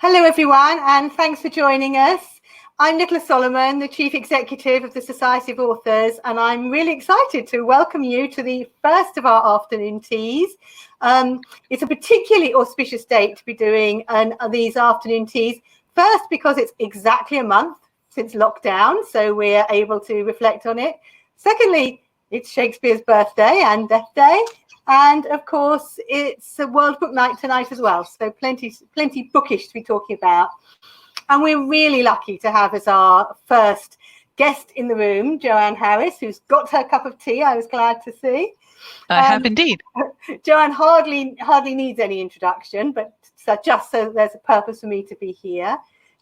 Hello, everyone, and thanks for joining us. I'm Nicola Solomon, the Chief Executive of the Society of Authors, and I'm really excited to welcome you to the first of our afternoon teas. It's a particularly auspicious date to be doing these afternoon teas. First, because it's exactly a month since lockdown, so we're able to reflect on it. Secondly, it's Shakespeare's birthday and death day. And of course, it's a World Book Night tonight as well. So plenty bookish to be talking about. And we're really lucky to have as our first guest in the room, Joanne Harris, who's got her cup of tea, I was glad to see. I have indeed. Joanne hardly needs any introduction, but just so there's a purpose for me to be here.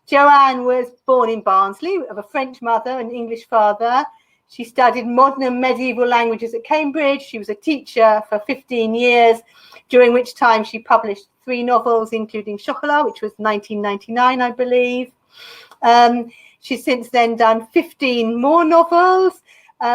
Joanne was born in Barnsley of a French mother and English father. She studied modern and medieval languages at Cambridge. She was a teacher for 15 years, during which time she published 3 novels, including Chocolat, which was 1999, I believe. She's since then done 15 more novels, 2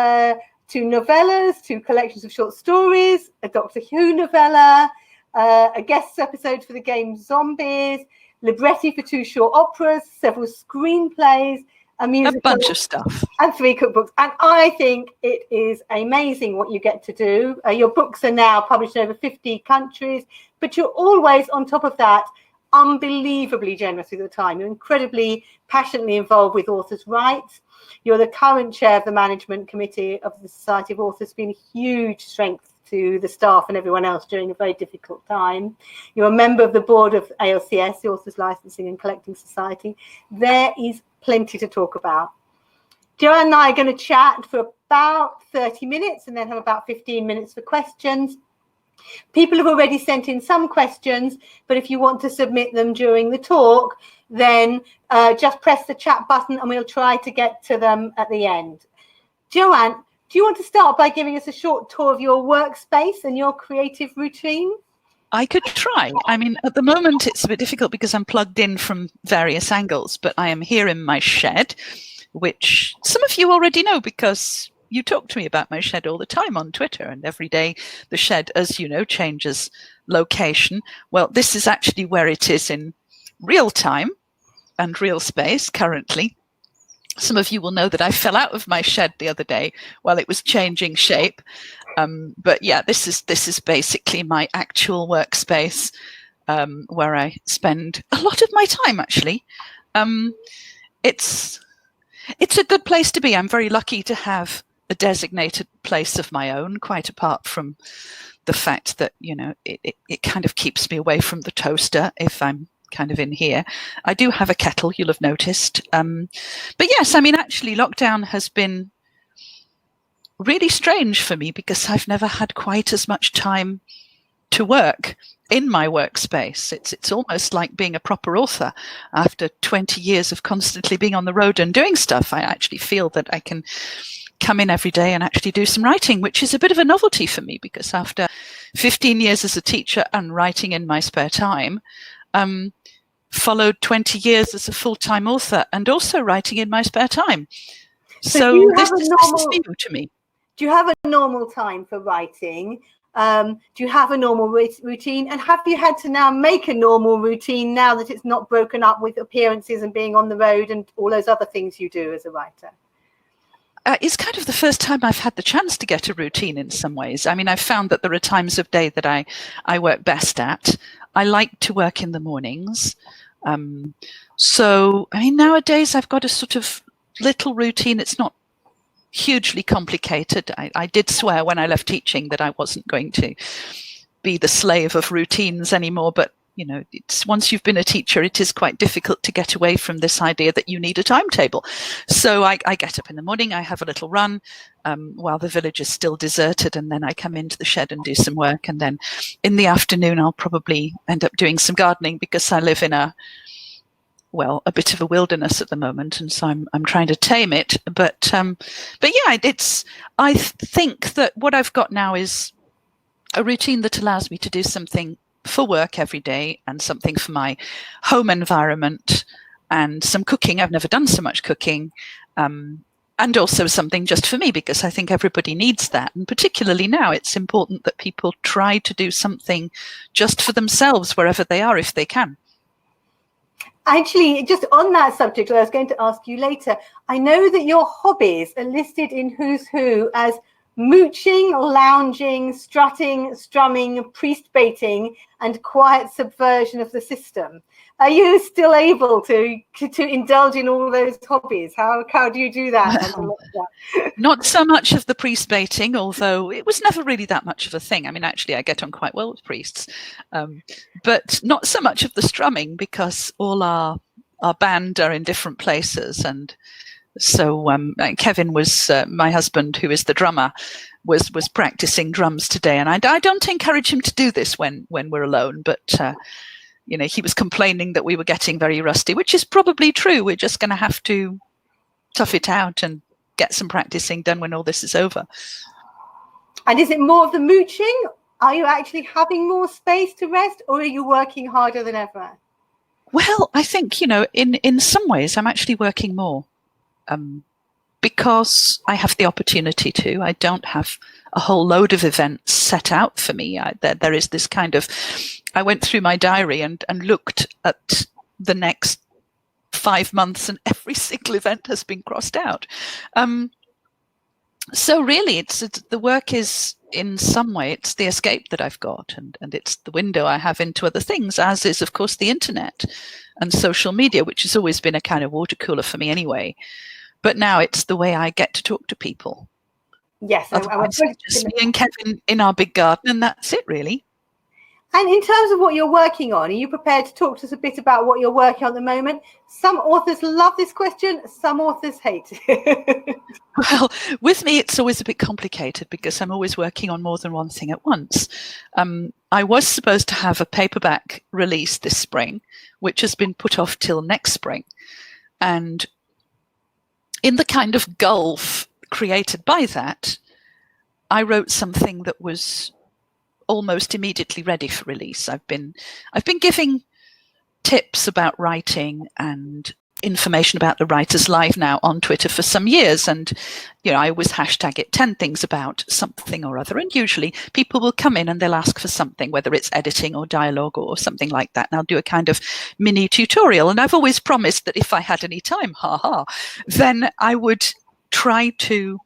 novellas, 2 collections of short stories, a Doctor Who novella, a guest episode for the game Zombies, libretti for 2 short operas, several screenplays, a bunch of stuff, and 3 cookbooks. And I think it is amazing what you get to do. Your books are now published in over 50 countries, but you're always on top of that, unbelievably generous with your time. You're incredibly passionately involved with authors' rights. You're the current chair of the management committee of the Society of Authors. It's been a huge strength to the staff and everyone else during a very difficult time. You're a member of the board of ALCS, the Authors Licensing and Collecting Society. There is plenty to talk about. Joanne and I are going to chat for about 30 minutes and then have about 15 minutes for questions. People have already sent in some questions, but if you want to submit them during the talk, then just press the chat button and we'll try to get to them at the end. Joanne, do you want to start by giving us a short tour of your workspace and your creative routine? I could try. I mean, at the moment, it's a bit difficult because I'm plugged in from various angles, but I am here in my shed, which some of you already know because you talk to me about my shed all the time on Twitter, and every day the shed, as you know, changes location. Well, this is actually where it is in real time and real space currently. Some of you will know that I fell out of my shed the other day while it was changing shape. But yeah, this is basically my actual workspace where I spend a lot of my time, actually. It's a good place to be. I'm very lucky to have a designated place of my own, quite apart from the fact that, you know, it kind of keeps me away from the toaster if I'm kind of in here. I do have a kettle, you'll have noticed. But yes, I mean, actually, lockdown has been really strange for me because I've never had quite as much time to work in my workspace. It's almost like being a proper author. After 20 years of constantly being on the road and doing stuff, I actually feel that I can come in every day and actually do some writing, which is a bit of a novelty for me because after 15 years as a teacher and writing in my spare time, followed 20 years as a full-time author and also writing in my spare time. So this is new to me. Do you have a normal time for writing? Do you have a normal routine? And have you had to now make a normal routine now that it's not broken up with appearances and being on the road and all those other things you do as a writer? It's kind of the first time I've had the chance to get a routine in some ways. I mean, I've found that there are times of day that I work best at. I like to work in the mornings. So, I mean, nowadays I've got a sort of little routine. It's not hugely complicated. I did swear when I left teaching that I wasn't going to be the slave of routines anymore, but you know, it's once you've been a teacher, it is quite difficult to get away from this idea that you need a timetable. So I get up in the morning, I have a little run while the village is still deserted, and then I come into the shed and do some work. And then in the afternoon, I'll probably end up doing some gardening because I live in a bit of a wilderness at the moment, and so I'm trying to tame it. But yeah, I think that what I've got now is a routine that allows me to do something for work every day and something for my home environment and some cooking. I've never done so much cooking, and also something just for me because I think everybody needs that. And particularly now, it's important that people try to do something just for themselves wherever they are if they can. Actually, just on that subject, I was going to ask you later. I know that your hobbies are listed in Who's Who as mooching, lounging, strutting, strumming, priest baiting, and quiet subversion of the system. Are you still able to indulge in all those hobbies? How do you do that? Well, not so much of the priest baiting, although it was never really that much of a thing. I mean, actually, I get on quite well with priests, but not so much of the strumming, because all our band are in different places. And so Kevin was my husband, who is the drummer, was practicing drums today. And I don't encourage him to do this when we're alone, but he was complaining that we were getting very rusty, which is probably true. We're just going to have to tough it out and get some practicing done when all this is over. And is it more of the mooching? Are you actually having more space to rest, or are you working harder than ever? Well, I think, in some ways I'm actually working more because I have the opportunity to. I don't have a whole load of events set out for me. There is this kind of, I went through my diary and looked at the next 5 months, and every single event has been crossed out. So really, the work is, in some way, it's the escape that I've got, and it's the window I have into other things, as is, of course, the internet and social media, which has always been a kind of water cooler for me anyway. But now it's the way I get to talk to people. Yes, it's just me and Kevin in our big garden, and that's it, really. And in terms of what you're working on, are you prepared to talk to us a bit about what you're working on at the moment? Some authors love this question, some authors hate it. Well, with me, it's always a bit complicated because I'm always working on more than one thing at once. I was supposed to have a paperback release this spring, which has been put off till next spring. And in the kind of gulf created by that, I wrote something that was almost immediately ready for release. I've been giving tips about writing and information about the Writers Live now on Twitter for some years, and I always hashtag it 10 things about something or other, and usually people will come in and they'll ask for something, whether it's editing or dialogue or something like that, and I'll do a kind of mini tutorial. And I've always promised that if I had any time, then I would try to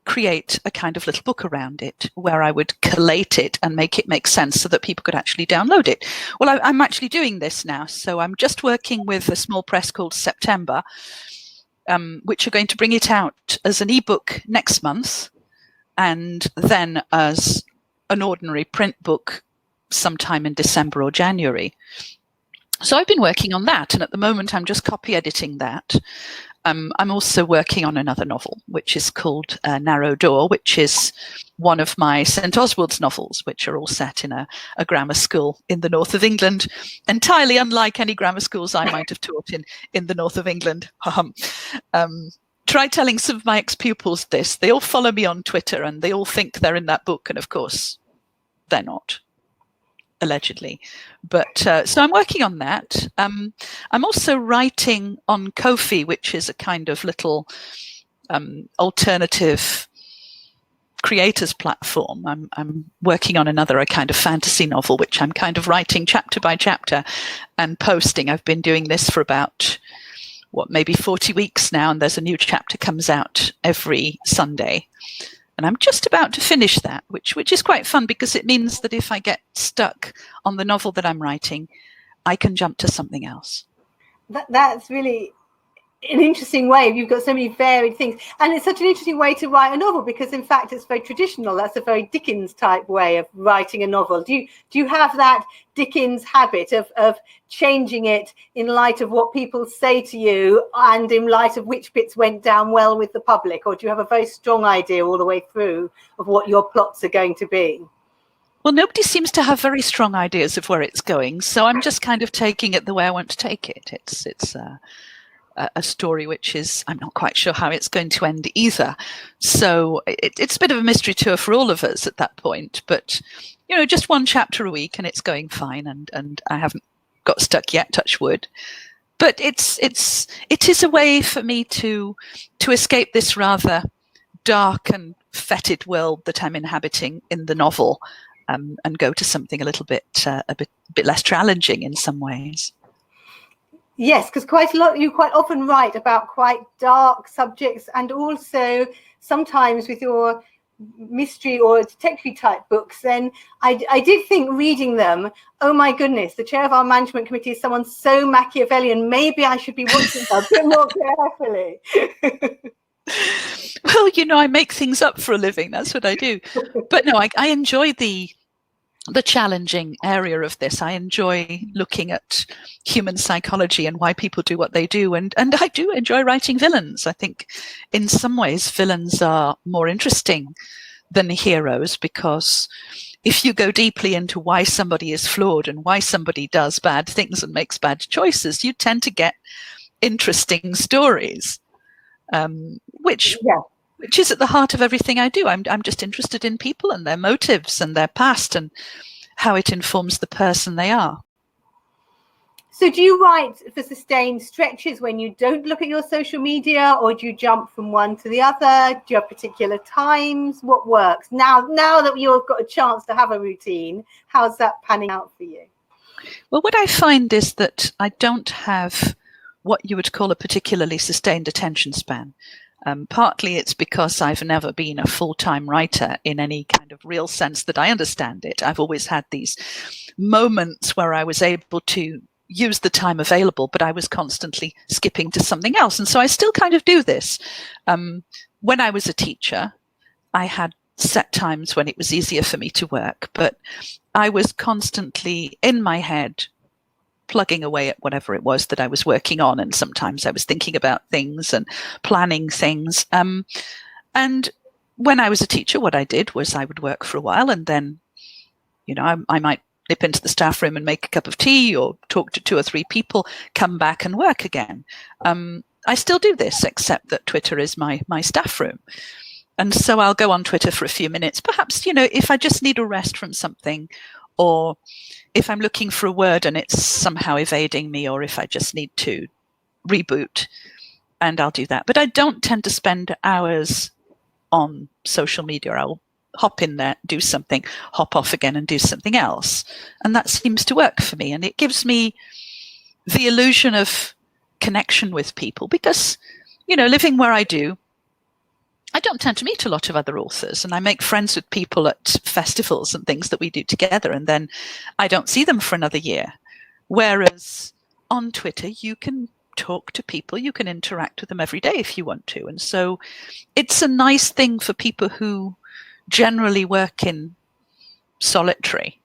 create a kind of little book around it where I would collate it and make it make sense so that people could actually download it. Well, I'm actually doing this now. So I'm just working with a small press called September, which are going to bring it out as an ebook next month, and then as an ordinary print book sometime in December or January. So I've been working on that, and at the moment I'm just copy editing that. I'm also working on another novel, which is called Narrow Door, which is one of my St. Oswald's novels, which are all set in a grammar school in the north of England, entirely unlike any grammar schools I might have taught in the north of England. Try telling some of my ex-pupils this. They all follow me on Twitter, and they all think they're in that book, and of course, they're not. Allegedly. But so I'm working on that. I'm also writing on Ko-fi, which is a kind of little alternative creators platform. I'm working on a kind of fantasy novel, which I'm kind of writing chapter by chapter and posting. I've been doing this for about, maybe 40 weeks now, and there's a new chapter comes out every Sunday. And I'm just about to finish that, which is quite fun, because it means that if I get stuck on the novel that I'm writing, I can jump to something else. That's really an interesting way. You've got so many varied things, and it's such an interesting way to write a novel, because in fact it's very traditional. That's a very Dickens type way of writing a novel. Do you have that Dickens habit of changing it in light of what people say to you and in light of which bits went down well with the public, or do you have a very strong idea all the way through of what your plots are going to be? Well, nobody seems to have very strong ideas of where it's going, so I'm just kind of taking it the way I want to take it. It's a story which is, I'm not quite sure how it's going to end either. So it's a bit of a mystery tour for all of us at that point. But, just one chapter a week, and it's going fine. And I haven't got stuck yet, touch wood. But it is a way for me to escape this rather dark and fetid world that I'm inhabiting in the novel, and go to something a bit less challenging in some ways. Yes, because quite a lot, you quite often write about quite dark subjects, and also sometimes with your mystery or detective type books, then I did think reading them, oh my goodness, the chair of our management committee is someone so Machiavellian, maybe I should be watching her a bit more carefully. Well, I make things up for a living. That's what I do. But no, I enjoy the challenging area of this. I enjoy looking at human psychology and why people do what they do. And I do enjoy writing villains. I think in some ways villains are more interesting than heroes, because if you go deeply into why somebody is flawed and why somebody does bad things and makes bad choices, you tend to get interesting stories, which is at the heart of everything I do. I'm just interested in people and their motives and their past and how it informs the person they are. So do you write for sustained stretches when you don't look at your social media, or do you jump from one to the other? Do you have particular times? What works? Now that you've got a chance to have a routine, how's that panning out for you? Well, what I find is that I don't have what you would call a particularly sustained attention span. Partly it's because I've never been a full-time writer in any kind of real sense that I understand it. I've always had these moments where I was able to use the time available, but I was constantly skipping to something else. And so I still kind of do this. When I was a teacher, I had set times when it was easier for me to work, but I was constantly in my head plugging away at whatever it was that I was working on. And sometimes I was thinking about things and planning things. And when I was a teacher, what I did was I would work for a while, and then, I might nip into the staff room and make a cup of tea or talk to 2 or 3 people, come back and work again. I still do this, except that Twitter is my staff room. And so I'll go on Twitter for a few minutes, perhaps, if I just need a rest from something, or if I'm looking for a word and it's somehow evading me, or if I just need to reboot, and I'll do that. But I don't tend to spend hours on social media. I'll hop in there, do something, hop off again and do something else. And that seems to work for me. And it gives me the illusion of connection with people, because, living where I do, I don't tend to meet a lot of other authors, and I make friends with people at festivals and things that we do together, and then I don't see them for another year. Whereas on Twitter, you can talk to people, you can interact with them every day if you want to. And so it's a nice thing for people who generally work in solitary,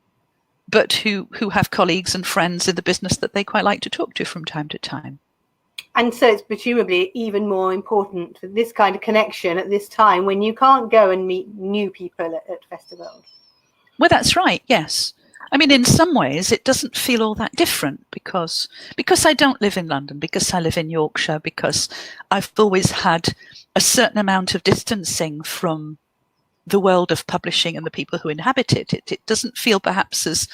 but who have colleagues and friends in the business that they quite like to talk to from time to time. And so it's presumably even more important for this kind of connection at this time when you can't go and meet new people at festivals. Well, that's right, yes. I mean, in some ways, it doesn't feel all that different because I don't live in London, because I live in Yorkshire, because I've always had a certain amount of distancing from the world of publishing and the people who inhabit it. It doesn't feel perhaps as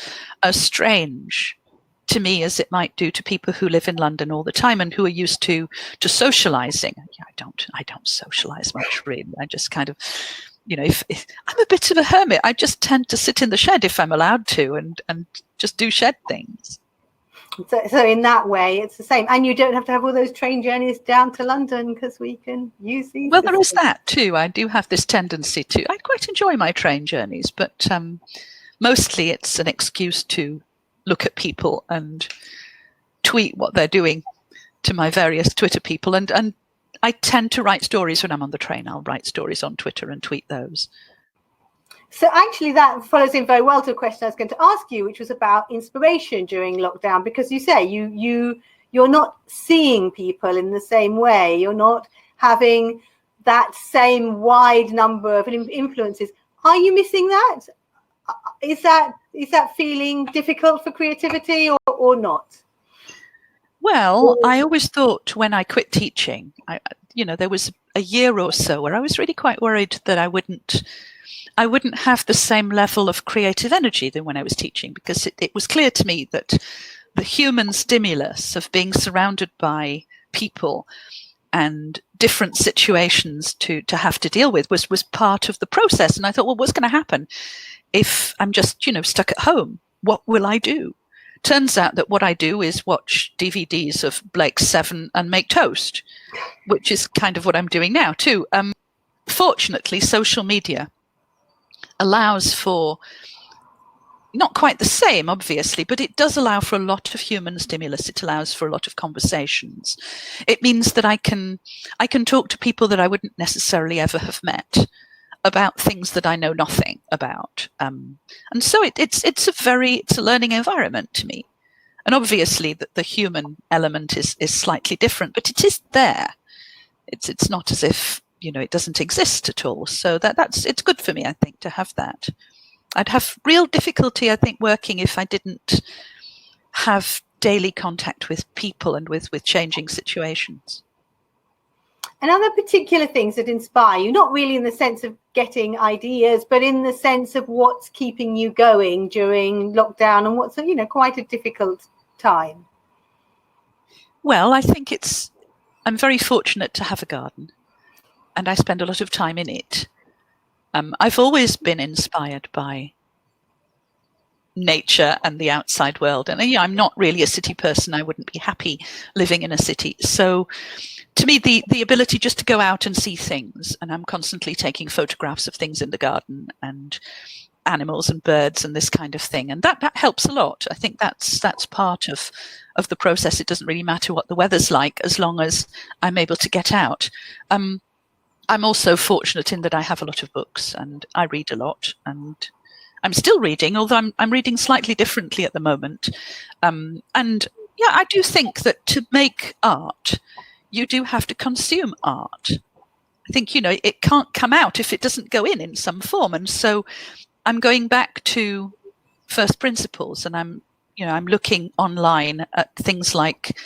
strange to me as it might do to people who live in London all the time and who are used to socializing. Yeah, I don't socialize much, really. I just kind of, if I'm a bit of a hermit, I just tend to sit in the shed if I'm allowed to and just do shed things. So in that way, it's the same. And you don't have to have all those train journeys down to London because we can use these. Well, there is that too. I do have this tendency to, I quite enjoy my train journeys, but mostly it's an excuse to look at people and tweet what they're doing to my various Twitter people. And I tend to write stories when I'm on the train. I'll write stories on Twitter and tweet those. So actually that follows in very well to a question I was going to ask you, which was about inspiration during lockdown, because you say you're not seeing people in the same way. You're not having that same wide number of influences. Are you missing that? Is that feeling difficult for creativity or not? Well, I always thought when I quit teaching, there was a year or so where I was really quite worried that I wouldn't have the same level of creative energy than when I was teaching, because it was clear to me that the human stimulus of being surrounded by people and different situations to have to deal with was part of the process. And I thought, well, what's going to happen if I'm just, stuck at home? What will I do? turns out that what I do is watch DVDs of Blake's Seven and make toast, which is kind of what I'm doing now too. Fortunately, social media allows for not quite the same, obviously, but it does allow for a lot of human stimulus. It allows for a lot of conversations. It means that I can talk to people that I wouldn't necessarily ever have met about things that I know nothing about. And so it's a learning environment to me. And obviously the human element is slightly different, but it is there. It's not as if, it doesn't exist at all. So it's good for me, I think, to have that. I'd have real difficulty, I think, working if I didn't have daily contact with people and with changing situations. And are there particular things that inspire you, not really in the sense of getting ideas, but in the sense of what's keeping you going during lockdown and what's, quite a difficult time? Well, I think I'm very fortunate to have a garden, and I spend a lot of time in it. I've always been inspired by nature and the outside world. And I'm not really a city person. I wouldn't be happy living in a city. So to me, the ability just to go out and see things, and I'm constantly taking photographs of things in the garden and animals and birds and this kind of thing. And that helps a lot. I think that's part of the process. It doesn't really matter what the weather's like, as long as I'm able to get out. I'm also fortunate in that I have a lot of books and I read a lot, and I'm still reading, although I'm reading slightly differently at the moment. And yeah, I do think that to make art, you do have to consume art. I think, it can't come out if it doesn't go in some form. And so I'm going back to first principles, and I'm looking online at things like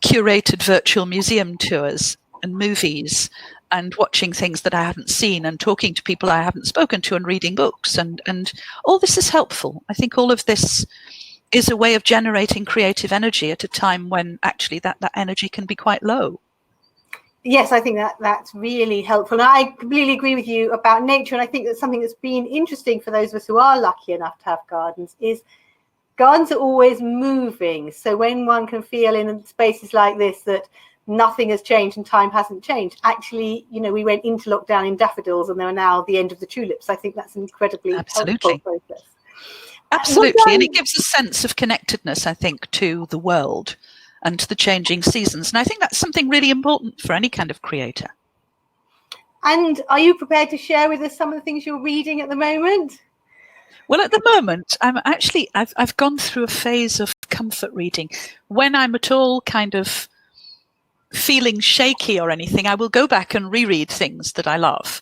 curated virtual museum tours and movies, and watching things that I haven't seen, and talking to people I haven't spoken to, and reading books. And all this is helpful. I think all of this is a way of generating creative energy at a time when actually that energy can be quite low. Yes, I think that's really helpful. And I completely agree with you about nature. And I think that's something that's been interesting for those of us who are lucky enough to have gardens is gardens are always moving. So when one can feel in spaces like this that nothing has changed and time hasn't changed. Actually, we went into lockdown in daffodils and they're now the end of the tulips. I think that's an incredibly helpful process. Absolutely. And it gives a sense of connectedness, I think, to the world and to the changing seasons. And I think that's something really important for any kind of creator. And are you prepared to share with us some of the things you're reading at the moment? Well, at the moment, I've gone through a phase of comfort reading. When I'm at all kind of feeling shaky or anything, I will go back and reread things that I love,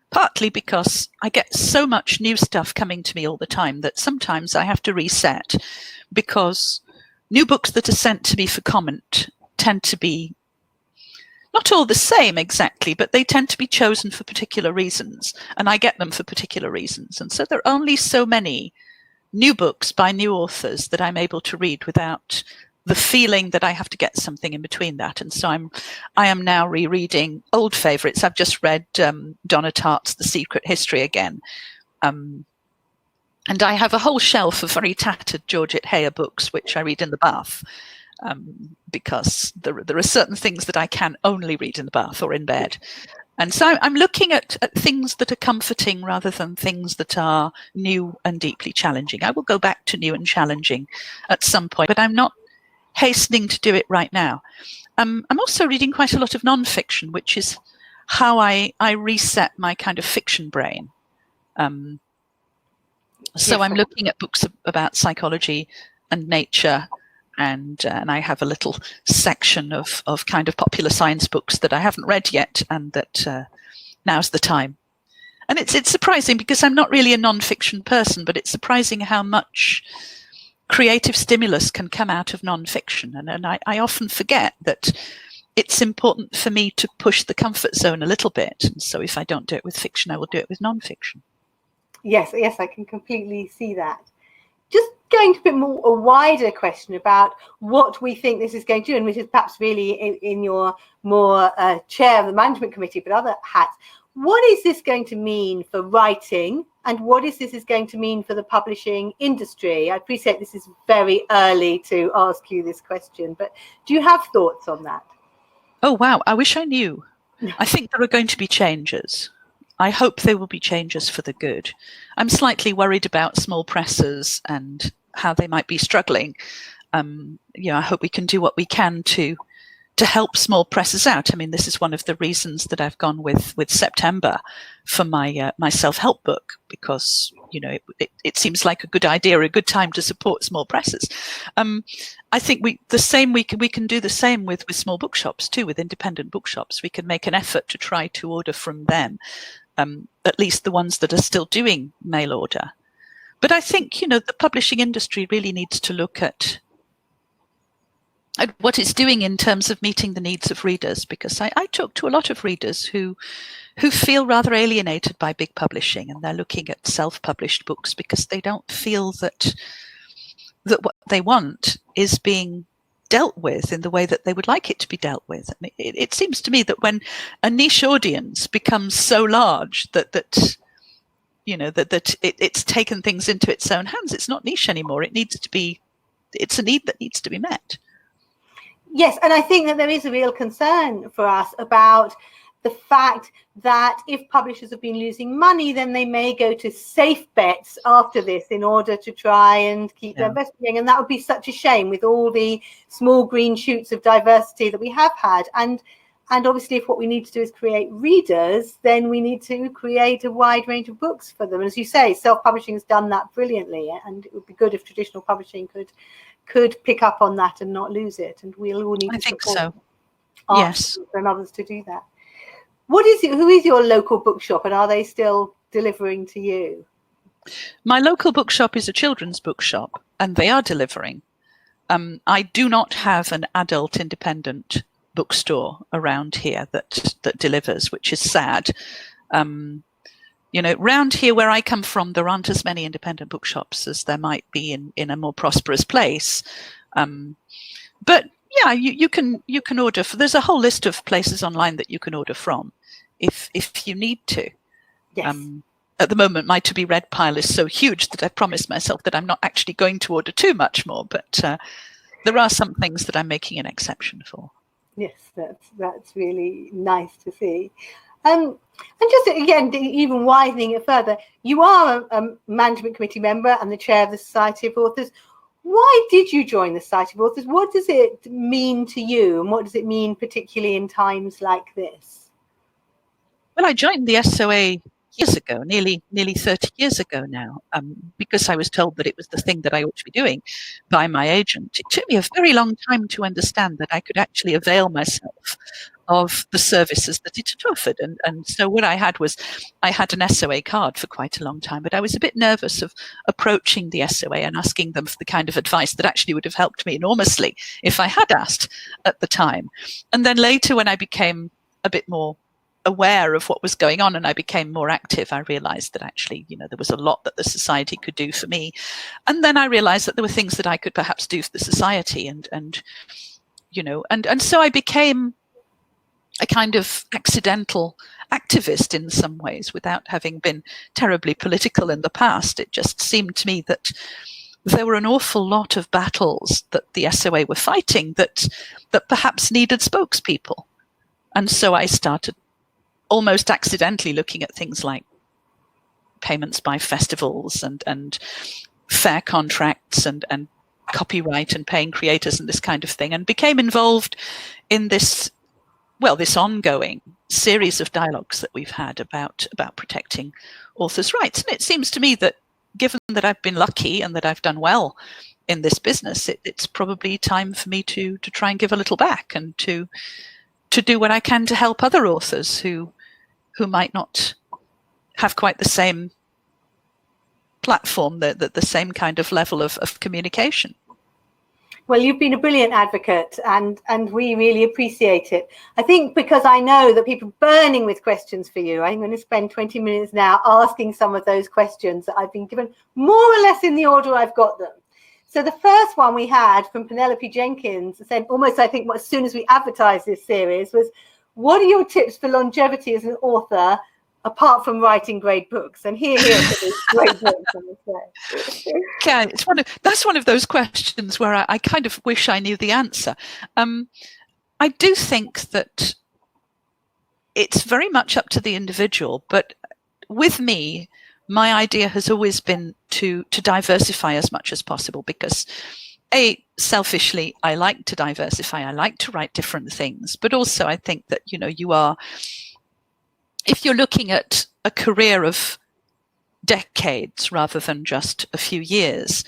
partly because I get so much new stuff coming to me all the time that sometimes I have to reset, because new books that are sent to me for comment tend to be not all the same exactly, but they tend to be chosen for particular reasons, and I get them for particular reasons. And so there are only so many new books by new authors that I'm able to read without the feeling that I have to get something in between that. And so I am now rereading old favourites. I've just read Donna Tartt's The Secret History again. And I have a whole shelf of very tattered Georgette Heyer books, which I read in the bath, because there are certain things that I can only read in the bath or in bed. And so I'm looking at things that are comforting rather than things that are new and deeply challenging. I will go back to new and challenging at some point, but I'm not hastening to do it right now. I'm also reading quite a lot of non-fiction, which is how I reset my kind of fiction brain. So I'm looking at books about psychology and nature, and I have a little section of kind of popular science books that I haven't read yet, and that now's the time. And it's surprising, because I'm not really a non-fiction person, but it's surprising how much creative stimulus can come out of non-fiction. And I often forget that it's important for me to push the comfort zone a little bit. And so if I don't do it with fiction, I will do it with non-fiction. Yes, I can completely see that. Just going to a wider question about what we think this is going to do, and which is perhaps really in your more chair of the management committee, but other hats. What is this going to mean for writing, and what is this going to mean for the publishing industry? I appreciate this is very early to ask you this question, but do you have thoughts on that? Oh, wow. I wish I knew. I think there are going to be changes. I hope there will be changes for the good. I'm slightly worried about small presses and how they might be struggling. I hope we can do what we can to help small presses out. I mean, this is one of the reasons that I've gone with September for my my self-help book, because it seems like a good idea, a good time to support small presses. I think we can do the same with small bookshops too, with independent bookshops. We can make an effort to try to order from them, at least the ones that are still doing mail order. But I think the publishing industry really needs to look at what it's doing in terms of meeting the needs of readers, because I talk to a lot of readers who feel rather alienated by big publishing, and they're looking at self-published books because they don't feel that what they want is being dealt with in the way that they would like it to be dealt with. I mean, it seems to me that when a niche audience becomes so large that it's taken things into its own hands, it's not niche anymore. It's a need that needs to be met. Yes, and I think that there is a real concern for us about the fact that if publishers have been losing money, then they may go to safe bets after this in order to try and keep their investment going. And that would be such a shame with all the small green shoots of diversity that we have had. And obviously, if what we need to do is create readers, then we need to create a wide range of books for them. And as you say, self-publishing has done that brilliantly. And it would be good if traditional publishing could pick up on that and not lose it. And we'll all need to support yes, and others to do that. Who is your local bookshop, and are they still delivering to you? My local bookshop is a children's bookshop, and they are delivering. I do not have an adult independent bookstore around here that delivers, which is sad. Round here where I come from, there aren't as many independent bookshops as there might be in a more prosperous place. But yeah, you can order. There's a whole list of places online that you can order from, if you need to. Yes. At the moment, my to be read pile is so huge that I promised myself that I'm not actually going to order too much more. But there are some things that I'm making an exception for. Yes, that's really nice to see. And just again, even widening it further, you are a management committee member and the chair of the Society of Authors. Why did you join the Society of Authors? What does it mean to you, and what does it mean particularly in times like this? Well, I joined the SoA years ago, nearly 30 years ago now, because I was told that it was the thing that I ought to be doing by my agent. It took me a very long time to understand that I could actually avail myself of the services that it had offered. And so what I had was, I had an SoA card for quite a long time, but I was a bit nervous of approaching the SoA and asking them for the kind of advice that actually would have helped me enormously if I had asked at the time. And then later, when I became a bit more aware of what was going on and I became more active, I realized that actually, there was a lot that the society could do for me. And then I realized that there were things that I could perhaps do for the society, and so I became a kind of accidental activist in some ways, without having been terribly political in the past. It just seemed to me that there were an awful lot of battles that the SoA were fighting that perhaps needed spokespeople. And so I started almost accidentally looking at things like payments by festivals and fair contracts and copyright and paying creators and this kind of thing, and became involved in this ongoing series of dialogues that we've had about protecting authors' rights. And it seems to me that, given that I've been lucky and that I've done well in this business, it's probably time for me to try and give a little back, and to do what I can to help other authors who might not have quite the same platform, the same kind of level of communication. Well, you've been a brilliant advocate, and we really appreciate it. I think because I know that people are burning with questions for you, I'm going to spend 20 minutes now asking some of those questions that I've been given, more or less in the order I've got them. So the first one we had from Penelope Jenkins, said almost, I think, as soon as we advertised this series, was, what are your tips for longevity as an author apart from writing great books? And here for these great books, I would say. Yeah, that's one of those questions where I kind of wish I knew the answer. I do think that it's very much up to the individual, but with me, my idea has always been to diversify as much as possible, because selfishly, I like to diversify. I like to write different things, but also I think that, if you're looking at a career of decades rather than just a few years,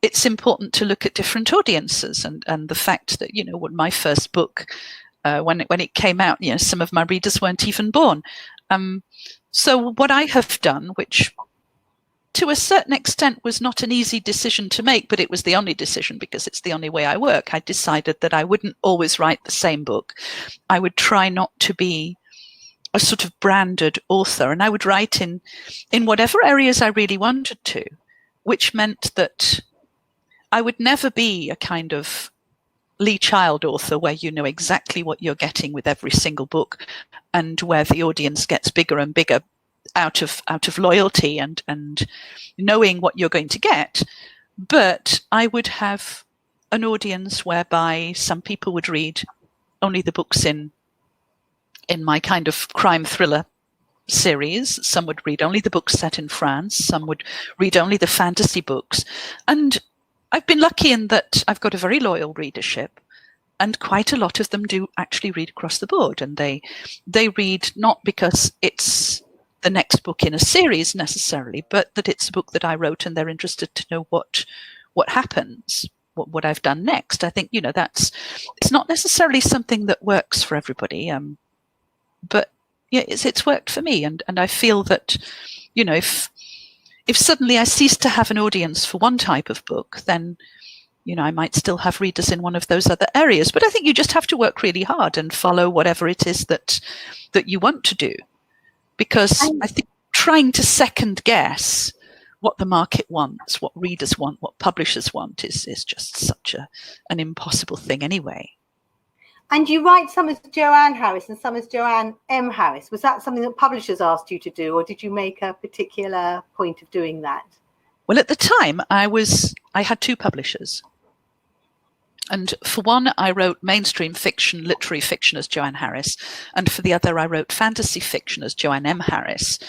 it's important to look at different audiences. And the fact that, when my first book, when it came out, some of my readers weren't even born. So what I have done, which to a certain extent was not an easy decision to make, but it was the only decision because it's the only way I work. I decided that I wouldn't always write the same book. I would try not to be a sort of branded author, and I would write in whatever areas I really wanted to, which meant that I would never be a kind of Lee Child author where you know exactly what you're getting with every single book, and where the audience gets bigger and bigger out of loyalty and knowing what you're going to get. But I would have an audience whereby some people would read only the books in my kind of crime thriller series. Some would read only the books set in France. Some would read only the fantasy books. And I've been lucky in that I've got a very loyal readership, and quite a lot of them do actually read across the board. And they read not because it's the next book in a series necessarily, but that it's a book that I wrote and they're interested to know what happens, what I've done next. I think, it's not necessarily something that works for everybody. But yeah, it's worked for me. And I feel that, if suddenly I cease to have an audience for one type of book, then, I might still have readers in one of those other areas. But I think you just have to work really hard and follow whatever it is that you want to do. Because I think trying to second guess what the market wants, what readers want, what publishers want is just such an impossible thing anyway. And you write some as Joanne Harris and some as Joanne M. Harris. Was that something that publishers asked you to do, or did you make a particular point of doing that? Well, at the time, I had two publishers. And for one, I wrote mainstream fiction, literary fiction as Joanne Harris. And for the other, I wrote fantasy fiction as Joanne M. Harris.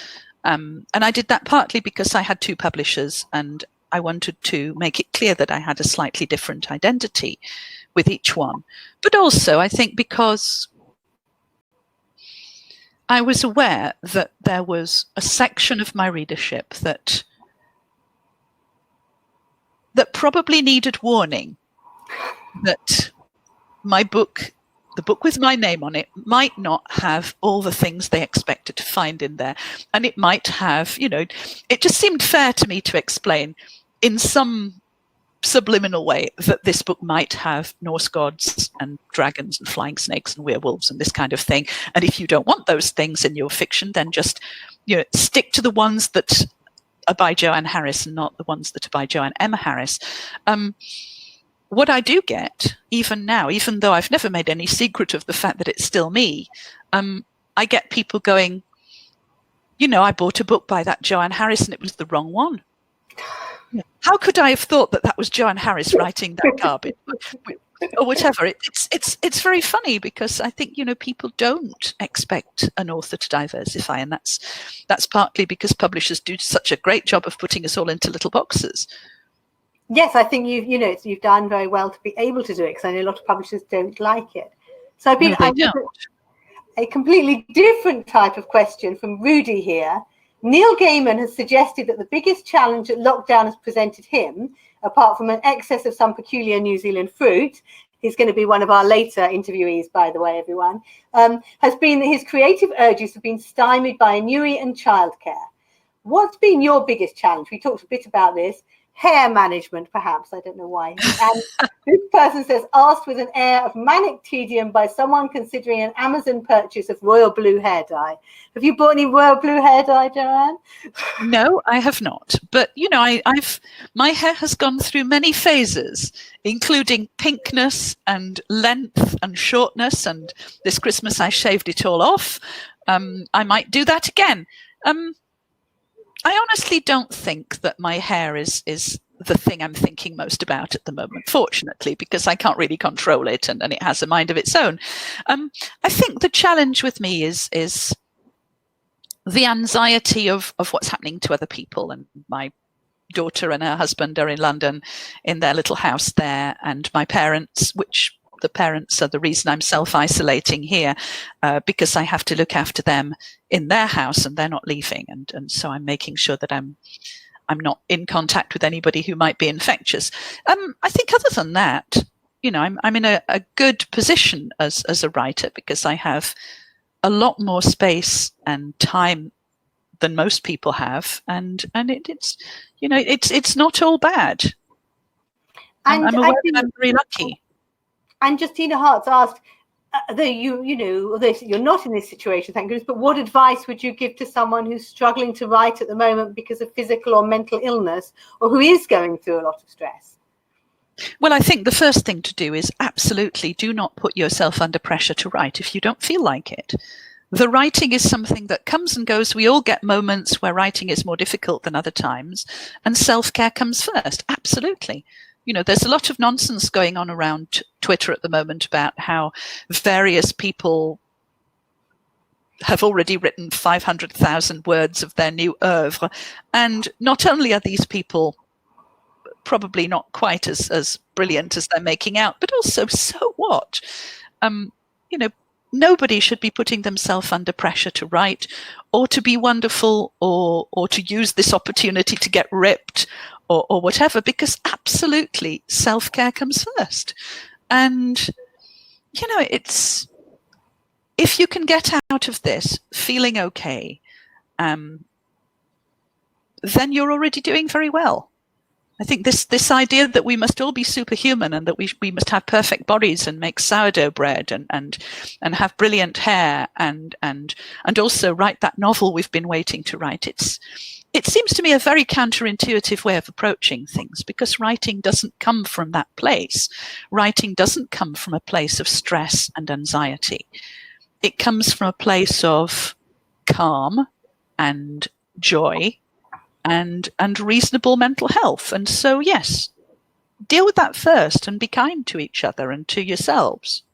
And I did that partly because I had two publishers and I wanted to make it clear that I had a slightly different identity with each one. But also, I think because I was aware that there was a section of my readership that probably needed warning, that my book, the book with my name on it, might not have all the things they expected to find in there. And it might have, it just seemed fair to me to explain in some subliminal way that this book might have Norse gods and dragons and flying snakes and werewolves and this kind of thing. And if you don't want those things in your fiction, then just, stick to the ones that are by Joanne Harris and not the ones that are by Joanne M. Harris. What I do get, even now, even though I've never made any secret of the fact that it's still me, I get people going, I bought a book by that Joanne Harris and it was the wrong one. How could I have thought that was Joanne Harris writing that garbage? Or whatever. It's very funny because I think, people don't expect an author to diversify. And that's partly because publishers do such a great job of putting us all into little boxes. Yes, I think you've done very well to be able to do it, because I know a lot of publishers don't like it. So I've been a completely different type of question from Rudy here. Neil Gaiman has suggested that the biggest challenge that lockdown has presented him, apart from an excess of some peculiar New Zealand fruit, he's going to be one of our later interviewees, by the way, everyone, has been that his creative urges have been stymied by ennui and childcare. What's been your biggest challenge? We talked a bit about this. hair management, perhaps. I don't know why. And this person says, asked with an air of manic tedium by someone considering an Amazon purchase of royal blue hair dye. Have you bought any royal blue hair dye, Joanne? No, I have not. But my hair has gone through many phases, including pinkness and length and shortness. And this Christmas I shaved it all off. I might do that again. I honestly don't think that my hair is the thing I'm thinking most about at the moment, fortunately, because I can't really control it and it has a mind of its own. I think the challenge with me is the anxiety of what's happening to other people. And my daughter and her husband are in London in their little house there, and my parents, which the parents are the reason I'm self-isolating here, because I have to look after them in their house and they're not leaving. And so I'm making sure that I'm not in contact with anybody who might be infectious. I think other than that, I'm in a good position as a writer, because I have a lot more space and time than most people have. And it's not all bad. I'm aware that I'm very lucky. And Justina Hart's asked, though you're not in this situation, thank goodness, but what advice would you give to someone who's struggling to write at the moment because of physical or mental illness, or who is going through a lot of stress? Well, I think the first thing to do is absolutely do not put yourself under pressure to write if you don't feel like it. The writing is something that comes and goes. We all get moments where writing is more difficult than other times, and self-care comes first. Absolutely. There's a lot of nonsense going on around Twitter at the moment about how various people have already written 500,000 words of their new oeuvre. And not only are these people probably not quite as brilliant as they're making out, but also, so what? Nobody should be putting themselves under pressure to write or to be wonderful or to use this opportunity to get ripped or whatever, because absolutely self-care comes first. And, it's, if you can get out of this feeling okay, then you're already doing very well. I think this idea that we must all be superhuman and that we must have perfect bodies and make sourdough bread and have brilliant hair and also write that novel we've been waiting to write. It seems to me a very counterintuitive way of approaching things, because writing doesn't come from that place. Writing doesn't come from a place of stress and anxiety. It comes from a place of calm and joy and reasonable mental health. And so, yes, deal with that first and be kind to each other and to yourselves.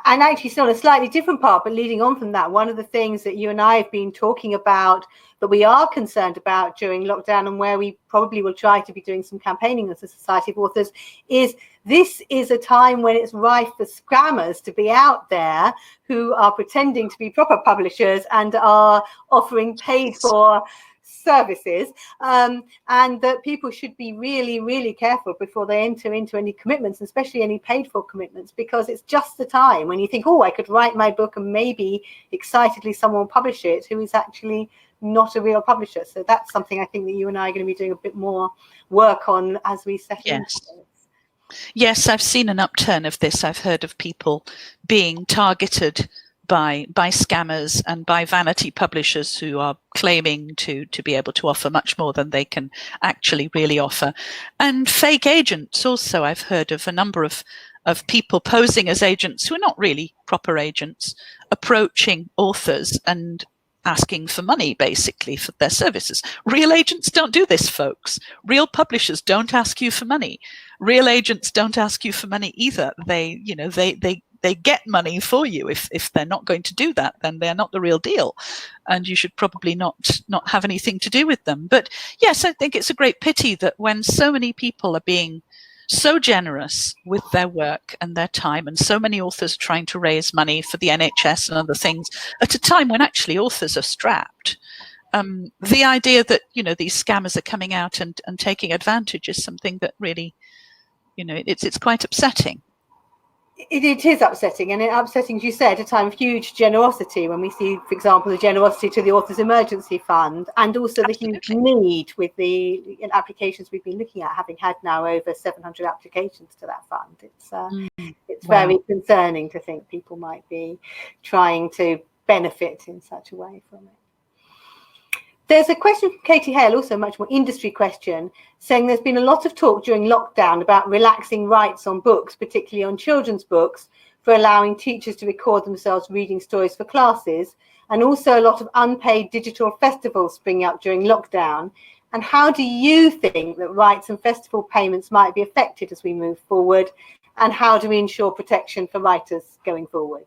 And actually, still on a slightly different part, but leading on from that, one of the things that you and I have been talking about that we are concerned about during lockdown, and where we probably will try to be doing some campaigning as a Society of Authors, is this is a time when it's rife for scammers to be out there who are pretending to be proper publishers and are offering paid for services, and that people should be really, really careful before they enter into any commitments, especially any paid for commitments, because it's just the time when you think, oh, I could write my book and maybe excitedly someone will publish it, who is actually not a real publisher. So that's something I think that you and I are going to be doing a bit more work on as we settle into this. Yes, I've seen an upturn of this. I've heard of people being targeted by scammers and by vanity publishers who are claiming to be able to offer much more than they can actually really offer. And fake agents also. I've heard of a number of people posing as agents who are not really proper agents, approaching authors and asking for money, basically, for their services. Real agents don't do this, folks. Real publishers don't ask you for money. Real agents don't ask you for money either. They get money for you. If they're not going to do that, then they're not the real deal, and you should probably not have anything to do with them. But yes, I think it's a great pity that when so many people are being so generous with their work and their time, and so many authors are trying to raise money for the NHS and other things at a time when actually authors are strapped, the idea that these scammers are coming out and taking advantage is something that really, it's quite upsetting. It is upsetting, and upsetting, as you say, at a time of huge generosity, when we see, for example, the generosity to the Authors Emergency Fund, and also the huge need with the applications we've been looking at, having had now over 700 applications to that fund. It's very concerning to think people might be trying to benefit in such a way from it. There's a question from Katie Hale, also a much more industry question, saying there's been a lot of talk during lockdown about relaxing rights on books, particularly on children's books, for allowing teachers to record themselves reading stories for classes, and also a lot of unpaid digital festivals springing up during lockdown. And how do you think that rights and festival payments might be affected as we move forward? And how do we ensure protection for writers going forward?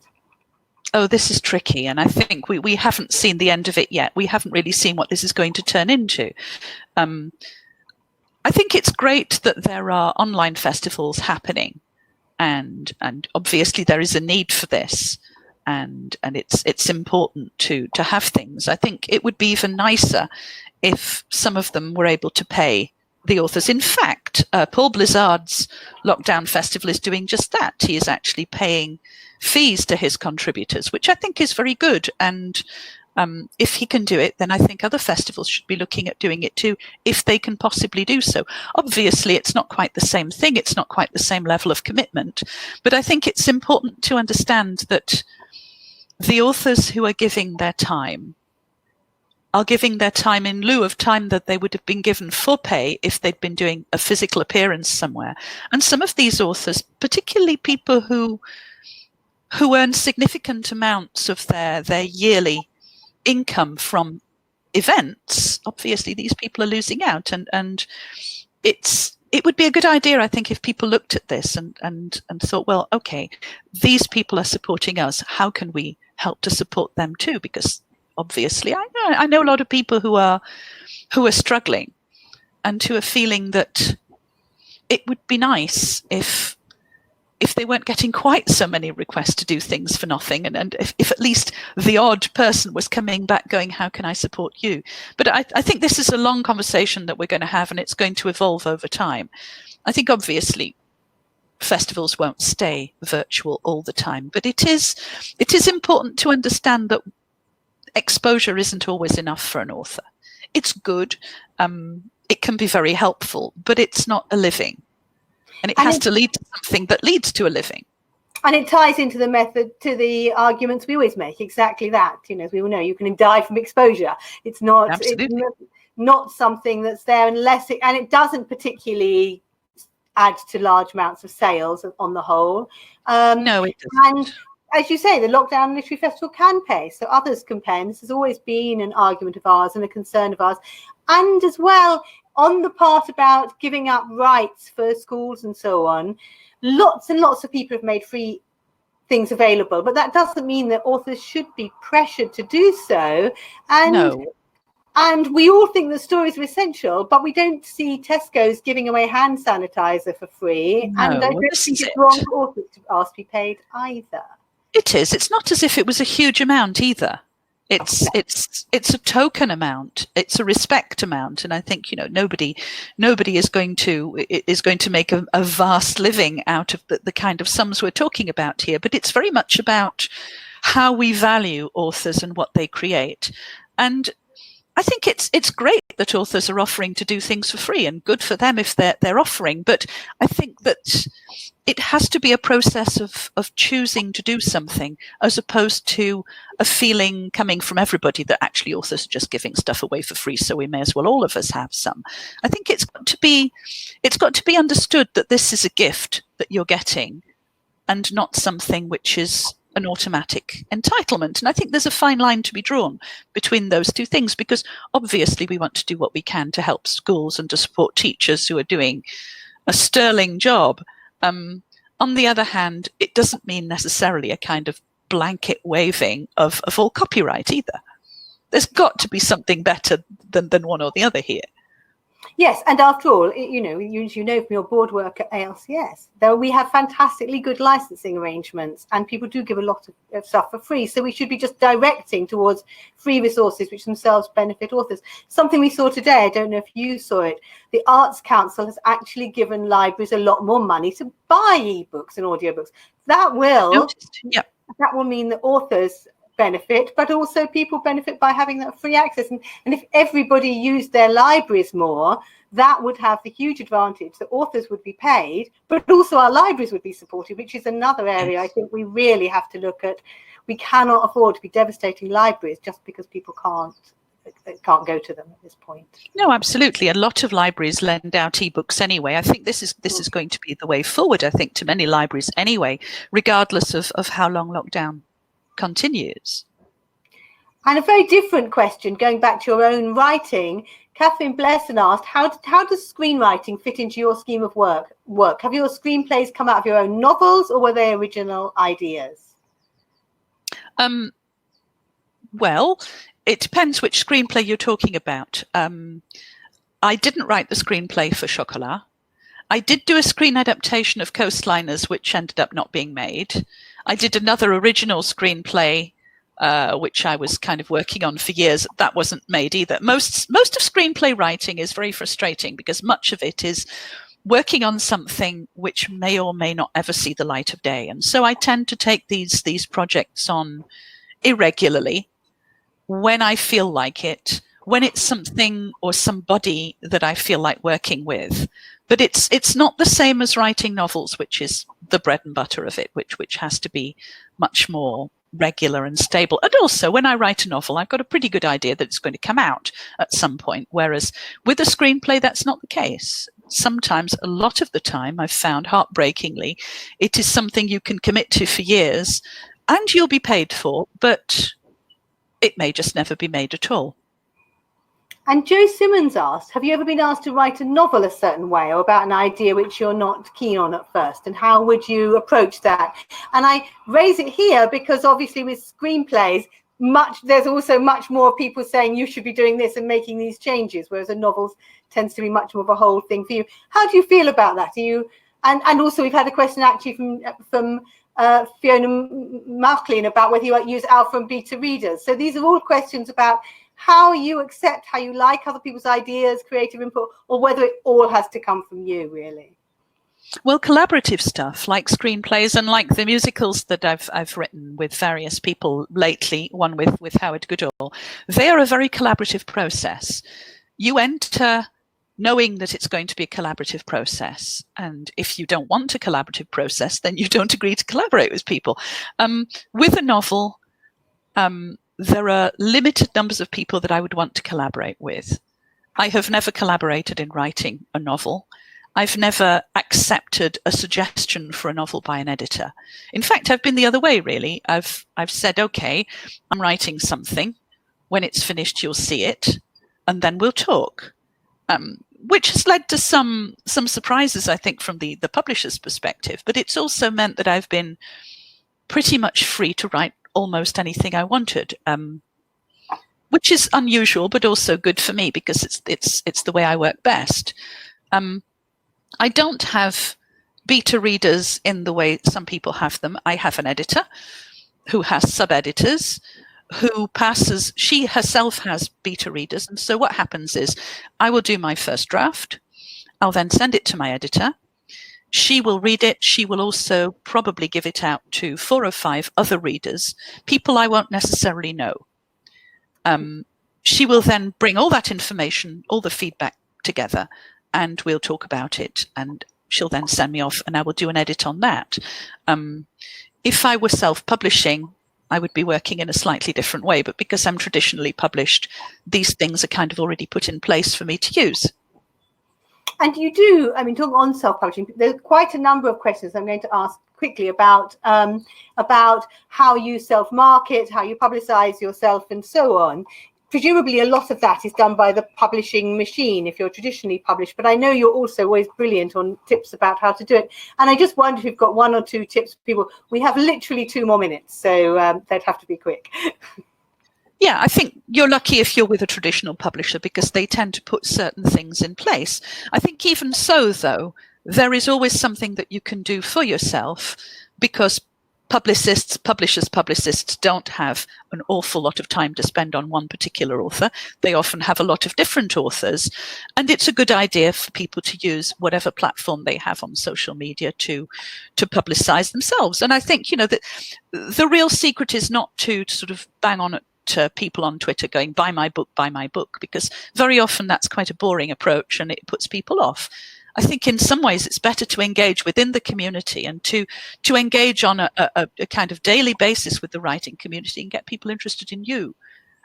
Oh, this is tricky, and I think we haven't seen the end of it yet. We haven't really seen what this is going to turn into. I think it's great that there are online festivals happening, and obviously there is a need for this, and it's important to have things. I think it would be even nicer if some of them were able to pay the authors. In fact, Paul Blizzard's Lockdown Festival is doing just that. He is actually paying fees to his contributors, which I think is very good. And if he can do it, then I think other festivals should be looking at doing it too, if they can possibly do so. Obviously, it's not quite the same thing. It's not quite the same level of commitment. But I think it's important to understand that the authors who are giving their time are giving their time in lieu of time that they would have been given for pay if they'd been doing a physical appearance somewhere. And some of these authors, particularly people who earn significant amounts of their yearly income from events, obviously these people are losing out. And it would be a good idea, I think, if people looked at this and thought, well, okay, these people are supporting us. How can we help to support them too? Because obviously I know a lot of people who are struggling and who are feeling that it would be nice if they weren't getting quite so many requests to do things for nothing, and if at least the odd person was coming back going, how can I support you? But I think this is a long conversation that we're going to have, and it's going to evolve over time. I think obviously festivals won't stay virtual all the time, but it is important to understand that exposure isn't always enough for an author. It's good, it can be very helpful, but it's not a living. And it has to lead to something that leads to a living. And it ties into the method, to the arguments we always make, exactly that. You know, as we all know, you can die from exposure. It's not something that's there unless it doesn't particularly add to large amounts of sales on the whole. No, it doesn't. And as you say, the Lockdown Literary Festival can pay, so others can pay. And this has always been an argument of ours and a concern of ours. And as well, on the part about giving up rights for schools and so on, lots and lots of people have made free things available, but that doesn't mean that authors should be pressured to do so. And we all think that stories are essential, but we don't see Tesco's giving away hand sanitizer for free. No, and I don't think it's wrong for authors to ask to be paid either. It is. It's not as if it was a huge amount either. It's a token amount. It's a respect amount, and I think nobody is going to make a vast living out of the kind of sums we're talking about here. But it's very much about how we value authors and what they create. And I think it's great that authors are offering to do things for free, and good for them if they're offering. But I think that it has to be a process of choosing to do something, as opposed to a feeling coming from everybody that actually authors are just giving stuff away for free, so we may as well all of us have some. I think it's got to be understood that this is a gift that you're getting, and not something which is an automatic entitlement. And I think there's a fine line to be drawn between those two things, because obviously we want to do what we can to help schools and to support teachers who are doing a sterling job. On the other hand, it doesn't mean necessarily a kind of blanket waiving of all copyright either. There's got to be something better than one or the other here. Yes, and after all, you know from your board work at ALCS, though we have fantastically good licensing arrangements, and people do give a lot of stuff for free. So we should be just directing towards free resources which themselves benefit authors. Something we saw today, I don't know if you saw it, the Arts Council has actually given libraries a lot more money to buy ebooks and audiobooks. That will mean that authors benefit, but also people benefit by having that free access. And if everybody used their libraries more, that would have the huge advantage that authors would be paid, but also our libraries would be supported, which is another area I think we really have to look at. We cannot afford to be devastating libraries just because people can't go to them at this point. No, absolutely. A lot of libraries lend out ebooks anyway. I think this is going to be the way forward, I think, to many libraries anyway, regardless of how long lockdown continues. And a very different question, going back to your own writing, Catherine Blesson asked, how does screenwriting fit into your scheme of work? Have your screenplays come out of your own novels, or were they original ideas? Well, it depends which screenplay you're talking about. I didn't write the screenplay for Chocolat. I did do a screen adaptation of Coastliners, which ended up not being made. I did another original screenplay, which I was kind of working on for years. That wasn't made either. Most of screenplay writing is very frustrating because much of it is working on something which may or may not ever see the light of day. And so I tend to take these projects on irregularly when I feel like it, when it's something or somebody that I feel like working with. But it's not the same as writing novels, which is the bread and butter of it, which has to be much more regular and stable. And also, when I write a novel, I've got a pretty good idea that it's going to come out at some point. Whereas with a screenplay, that's not the case. Sometimes, a lot of the time, I've found heartbreakingly, it is something you can commit to for years and you'll be paid for, but it may just never be made at all. And Joe Simmons asked, have you ever been asked to write a novel a certain way or about an idea which you're not keen on at first? And how would you approach that? And I raise it here because obviously with screenplays, there's also much more people saying you should be doing this and making these changes, whereas a novel tends to be much more of a whole thing for you. How do you feel about that? And also we've had a question actually from Fiona Marklin about whether you use alpha and beta readers. So these are all questions about how you accept, how you like other people's ideas, creative input, or whether it all has to come from you, really. Well, collaborative stuff like screenplays and like the musicals that I've written with various people lately, one with Howard Goodall, they are a very collaborative process. You enter knowing that it's going to be a collaborative process. And if you don't want a collaborative process, then you don't agree to collaborate with people. With a novel, there are limited numbers of people that I would want to collaborate with. I have never collaborated in writing a novel. I've never accepted a suggestion for a novel by an editor. In fact, I've been the other way, really. I've said, okay, I'm writing something. When it's finished, you'll see it, and then we'll talk. Which has led to some surprises, I think, from the publisher's perspective. But it's also meant that I've been pretty much free to write almost anything I wanted, which is unusual, but also good for me because it's the way I work best. I don't have beta readers in the way some people have them. I have an editor who has sub-editors who passes, she herself has beta readers. And so what happens is I will do my first draft. I'll then send it to my editor. She will read it. She will also probably give it out to 4 or 5 other readers, people I won't necessarily know. She will then bring all that information, all the feedback together, and we'll talk about it. And she'll then send me off and I will do an edit on that. If I were self-publishing, I would be working in a slightly different way. But because I'm traditionally published, these things are kind of already put in place for me to use. And you do, I mean, talking on self-publishing, there's quite a number of questions I'm going to ask quickly about how you self-market, how you publicize yourself and so on. Presumably a lot of that is done by the publishing machine if you're traditionally published, but I know you're also always brilliant on tips about how to do it. And I just wonder if you've got 1 or 2 tips for people. We have literally 2 more minutes, so they'd have to be quick. Yeah, I think you're lucky if you're with a traditional publisher because they tend to put certain things in place. I think even so, though, there is always something that you can do for yourself because publicists don't have an awful lot of time to spend on one particular author. They often have a lot of different authors. And it's a good idea for people to use whatever platform they have on social media to publicize themselves. And I think, that the real secret is not to sort of bang on it to people on Twitter going, buy my book, because very often that's quite a boring approach and it puts people off. I think in some ways it's better to engage within the community and to engage on a kind of daily basis with the writing community and get people interested in you,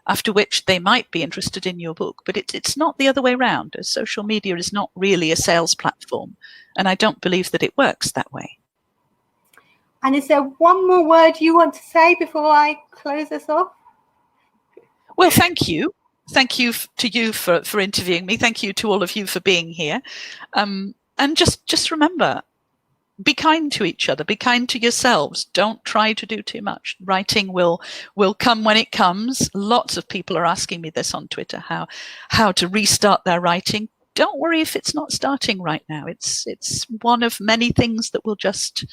after which they might be interested in your book. But it's not the other way around. Social media is not really a sales platform, and I don't believe that it works that way. And is there one more word you want to say before I close us off? Well, thank you. Thank you to you for interviewing me. Thank you to all of you for being here. And just remember, be kind to each other. Be kind to yourselves. Don't try to do too much. Writing will come when it comes. Lots of people are asking me this on Twitter, how to restart their writing. Don't worry if it's not starting right now. It's one of many things that will just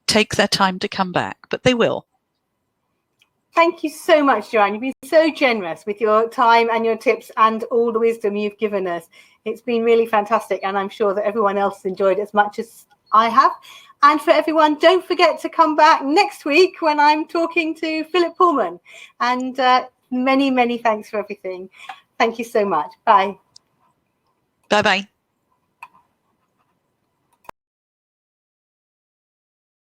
take their time to come back, but they will. Thank you so much, Joanne. You've been so generous with your time and your tips and all the wisdom you've given us. It's been really fantastic, and I'm sure that everyone else enjoyed it as much as I have. And for everyone, don't forget to come back next week when I'm talking to Philip Pullman. And many, many thanks for everything. Thank you so much. Bye. Bye-bye.